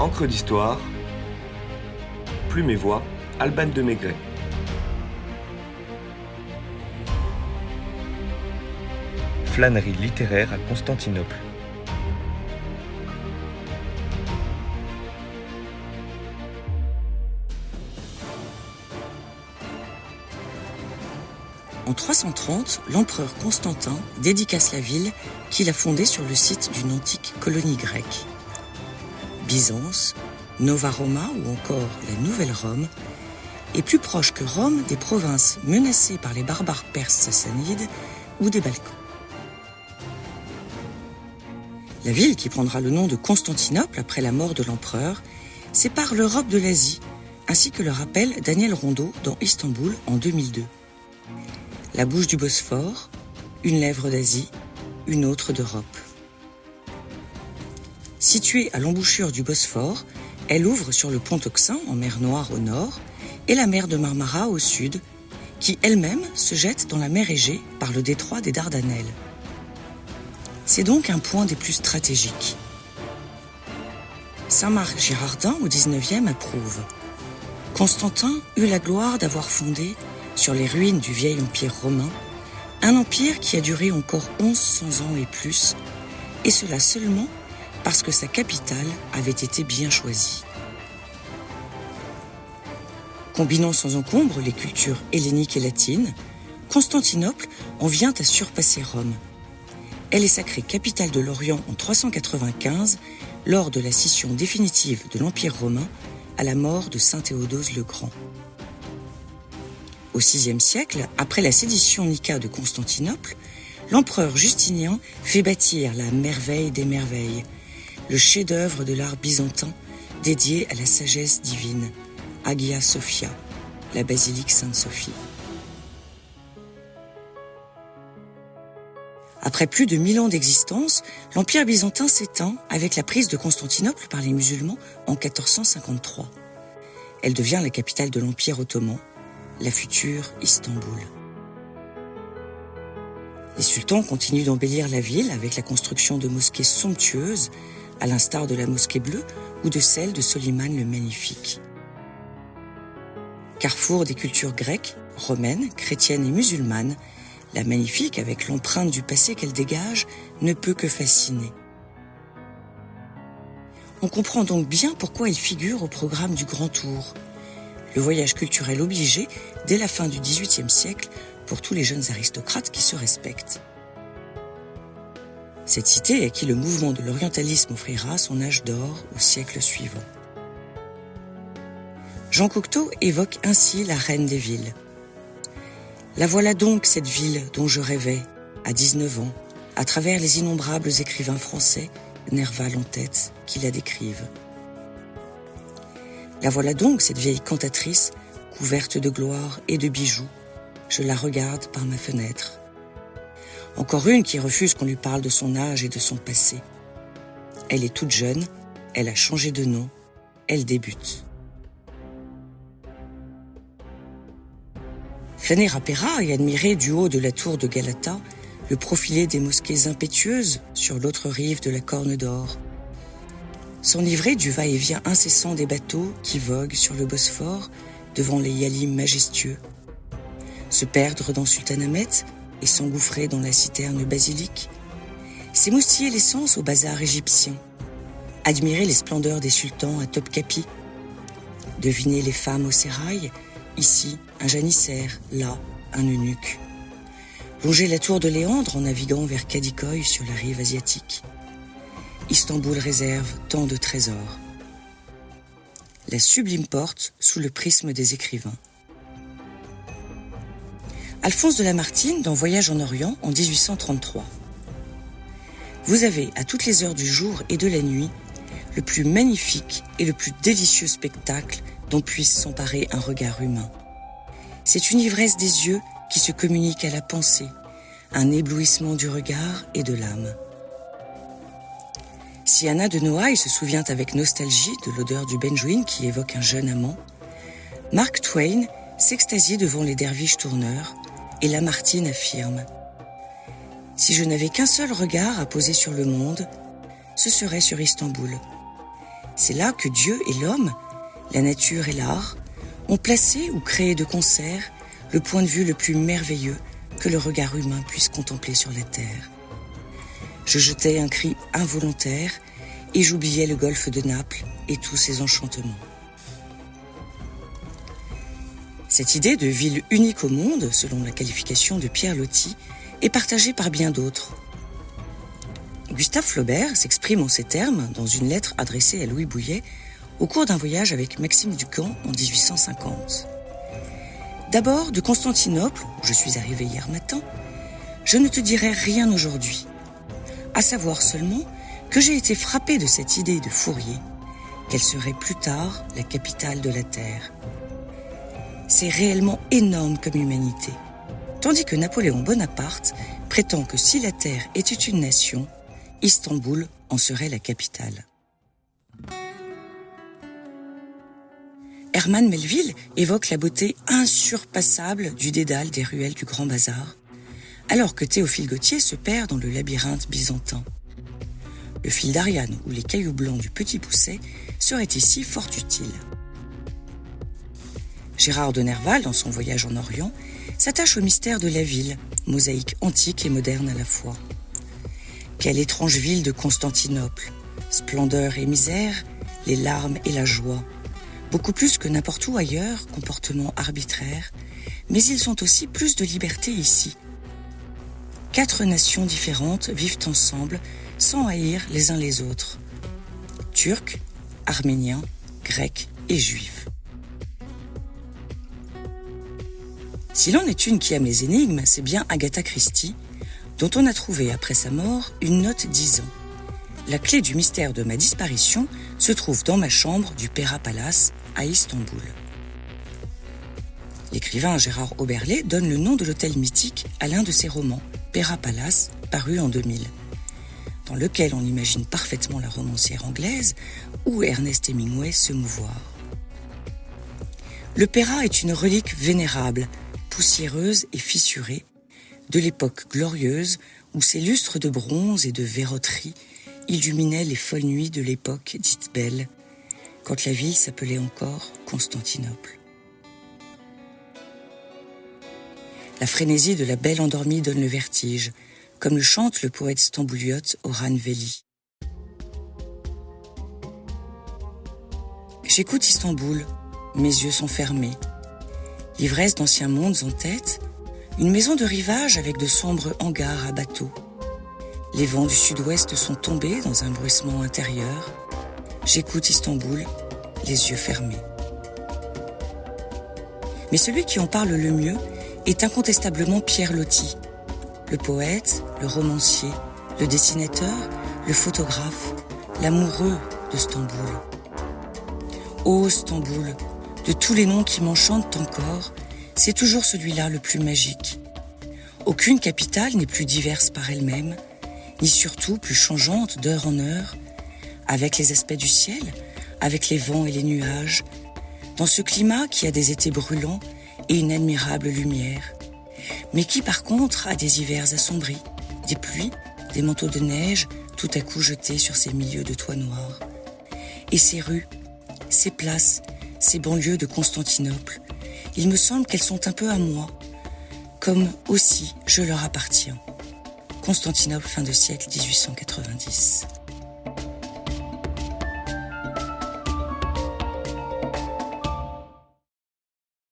Encre d'histoire, Plume et Voix, Alban de Maigret. Flânerie littéraire à Constantinople. En 330, l'empereur Constantin dédicace la ville qu'il a fondée sur le site d'une antique colonie grecque. Byzance, Nova Roma ou encore la Nouvelle Rome est plus proche que Rome des provinces menacées par les barbares perses sassanides ou des Balkans. La ville, qui prendra le nom de Constantinople après la mort de l'empereur, sépare l'Europe de l'Asie, ainsi que le rappelle Daniel Rondeau dans Istanbul en 2002. La bouche du Bosphore, une lèvre d'Asie, une autre d'Europe. Située à l'embouchure du Bosphore, elle ouvre sur le pont Euxin en mer Noire au nord et la mer de Marmara au sud, qui elle-même se jette dans la mer Égée par le détroit des Dardanelles. C'est donc un point des plus stratégiques. Saint-Marc Girardin au XIXe approuve. Constantin eut la gloire d'avoir fondé, sur les ruines du vieil empire romain, un empire qui a duré encore 1100 ans et plus, et cela seulement parce que sa capitale avait été bien choisie. Combinant sans encombre les cultures helléniques et latines, Constantinople en vient à surpasser Rome. Elle est sacrée capitale de l'Orient en 395, lors de la scission définitive de l'Empire romain à la mort de saint Théodose le Grand. Au VIe siècle, après la sédition Nica de Constantinople, l'empereur Justinien fait bâtir la merveille des merveilles, le chef-d'œuvre de l'art byzantin dédié à la sagesse divine, Hagia Sophia, la basilique Sainte-Sophie. Après plus de 1000 ans d'existence, l'Empire byzantin s'éteint avec la prise de Constantinople par les musulmans en 1453. Elle devient la capitale de l'Empire ottoman, la future Istanbul. Les sultans continuent d'embellir la ville avec la construction de mosquées somptueuses, à l'instar de la mosquée bleue ou de celle de Soliman le Magnifique. Carrefour des cultures grecques, romaines, chrétiennes et musulmanes, la Magnifique, avec l'empreinte du passé qu'elle dégage, ne peut que fasciner. On comprend donc bien pourquoi elle figure au programme du Grand Tour, le voyage culturel obligé dès la fin du XVIIIe siècle pour tous les jeunes aristocrates qui se respectent. Cette cité à qui le mouvement de l'orientalisme offrira son âge d'or au siècle suivant. Jean Cocteau évoque ainsi la reine des villes. La voilà donc cette ville dont je rêvais, à 19 ans, à travers les innombrables écrivains français, Nerval en tête, qui la décrivent. La voilà donc cette vieille cantatrice, couverte de gloire et de bijoux. Je la regarde par ma fenêtre. Encore une qui refuse qu'on lui parle de son âge et de son passé. Elle est toute jeune, elle a changé de nom, elle débute. Flâner à Péra et admirer du haut de la tour de Galata le profilé des mosquées impétueuses sur l'autre rive de la Corne d'Or. S'enivrer du va-et-vient incessant des bateaux qui voguent sur le Bosphore devant les yalim majestueux. Se perdre dans Sultanahmet et s'engouffrer dans la citerne basilique. S'émoustiller l'essence au bazar égyptien. Admirer les splendeurs des sultans à Topkapi. Deviner les femmes au sérail, ici un janissaire, là un eunuque. Longer la tour de Léandre en naviguant vers Kadikoï sur la rive asiatique. Istanbul réserve tant de trésors. La sublime porte sous le prisme des écrivains. Alphonse de Lamartine dans Voyage en Orient en 1833. Vous avez à toutes les heures du jour et de la nuit le plus magnifique et le plus délicieux spectacle dont puisse s'emparer un regard humain. C'est une ivresse des yeux qui se communique à la pensée, un éblouissement du regard et de l'âme. Si Anna de Noailles se souvient avec nostalgie de l'odeur du benjoin qui évoque un jeune amant, Mark Twain s'extasie devant les derviches tourneurs et Lamartine affirme « Si je n'avais qu'un seul regard à poser sur le monde, ce serait sur Istanbul. C'est là que Dieu et l'homme, la nature et l'art, ont placé ou créé de concert le point de vue le plus merveilleux que le regard humain puisse contempler sur la terre. Je jetais un cri involontaire et j'oubliais le golfe de Naples et tous ses enchantements. Cette idée de ville unique au monde, selon la qualification de Pierre Loti, est partagée par bien d'autres. Gustave Flaubert s'exprime en ces termes dans une lettre adressée à Louis Bouilhet au cours d'un voyage avec Maxime Ducamp en 1850. D'abord, de Constantinople, où je suis arrivé hier matin, je ne te dirai rien aujourd'hui, à savoir seulement que j'ai été frappé de cette idée de Fourier, qu'elle serait plus tard la capitale de la Terre. C'est réellement énorme comme humanité, tandis que Napoléon Bonaparte prétend que si la Terre était une nation, Istanbul en serait la capitale. Herman Melville évoque la beauté insurpassable du dédale des ruelles du Grand Bazar, alors que Théophile Gautier se perd dans le labyrinthe byzantin. Le fil d'Ariane ou les cailloux blancs du Petit Pousset seraient ici fort utiles. Gérard de Nerval, dans son voyage en Orient, s'attache au mystère de la ville, mosaïque antique et moderne à la fois. Quelle étrange ville de Constantinople, splendeur et misère, les larmes et la joie. Beaucoup plus que n'importe où ailleurs, comportement arbitraire, mais ils sont aussi plus de liberté ici. 4 nations différentes vivent ensemble sans haïr les uns les autres. Turcs, Arméniens, Grecs et Juifs. S'il en est une qui aime les énigmes, c'est bien Agatha Christie, dont on a trouvé après sa mort une note disant « La clé du mystère de ma disparition se trouve dans ma chambre du Pera Palace à Istanbul. » L'écrivain Gérard Oberlé donne le nom de l'hôtel mythique à l'un de ses romans, Pera Palace, paru en 2000, dans lequel on imagine parfaitement la romancière anglaise ou Ernest Hemingway se mouvoir. Le Pera est une relique vénérable, poussiéreuse et fissurée, de l'époque glorieuse où ses lustres de bronze et de verroterie illuminaient les folles nuits de l'époque dite belle, quand la ville s'appelait encore Constantinople. La frénésie de la belle endormie donne le vertige, comme le chante le poète stambouliote Orhan Veli. J'écoute Istanbul, mes yeux sont fermés. L'ivresse d'anciens mondes en tête, une maison de rivage avec de sombres hangars à bateaux. Les vents du sud-ouest sont tombés dans un bruissement intérieur. J'écoute Istanbul, les yeux fermés. Mais celui qui en parle le mieux est incontestablement Pierre Loti, le poète, le romancier, le dessinateur, le photographe, l'amoureux de Stamboul. Ô Stamboul, de tous les noms qui m'enchantent encore, c'est toujours celui-là le plus magique. Aucune capitale n'est plus diverse par elle-même, ni surtout plus changeante d'heure en heure, avec les aspects du ciel, avec les vents et les nuages, dans ce climat qui a des étés brûlants et une admirable lumière, mais qui par contre a des hivers assombris, des pluies, des manteaux de neige tout à coup jetés sur ces milieux de toits noirs. Et ces rues, ces places, ces banlieues de Constantinople, il me semble qu'elles sont un peu à moi, comme aussi je leur appartiens. Constantinople, fin de siècle 1890.